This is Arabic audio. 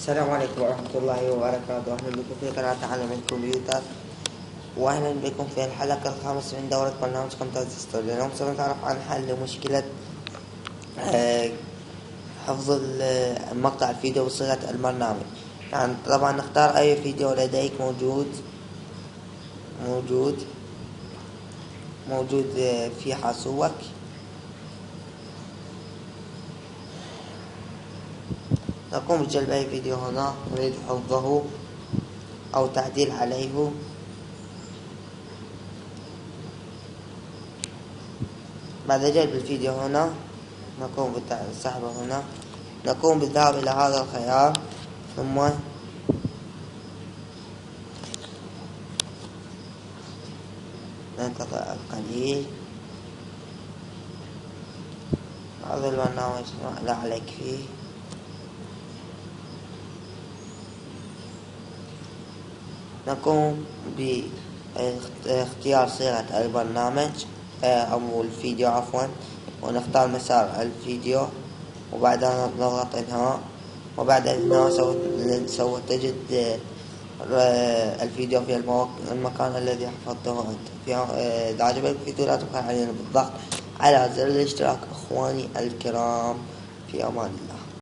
السلام عليكم ورحمة الله وبركاته. أهلا بكم في قناة تعلم الكمبيوتر، وأهلا بكم في الحلقة الخامسة من دورة برنامج كمبيوتر ستوري. اليوم سنتعرف عن حل مشكلة آه، حفظ مقطع الفيديو بصيغة البرنامج. يعني طبعا نختار أي فيديو لديك موجود موجود في حاسوبك. نقوم بجلب أي فيديو هنا نريد حفظه أو تعديل عليه. بعد جلب الفيديو هنا نقوم بسحبه هنا، نقوم بالذهاب إلى هذا الخيار، ثم ننتظر القليل. هذا البرنامج لا عليك فيه. نقوم باختيار صيغة البرنامج أو الفيديو عفوا، ونختار مسار الفيديو، وبعدها نضغط إنهاء. وبعد إنهاء سوف تجد الفيديو في المكان الذي حفظته أنت. إذا عجبك الفيديو لا تبخل علينا بالضغط على زر الاشتراك. أخواني الكرام، في أمان الله.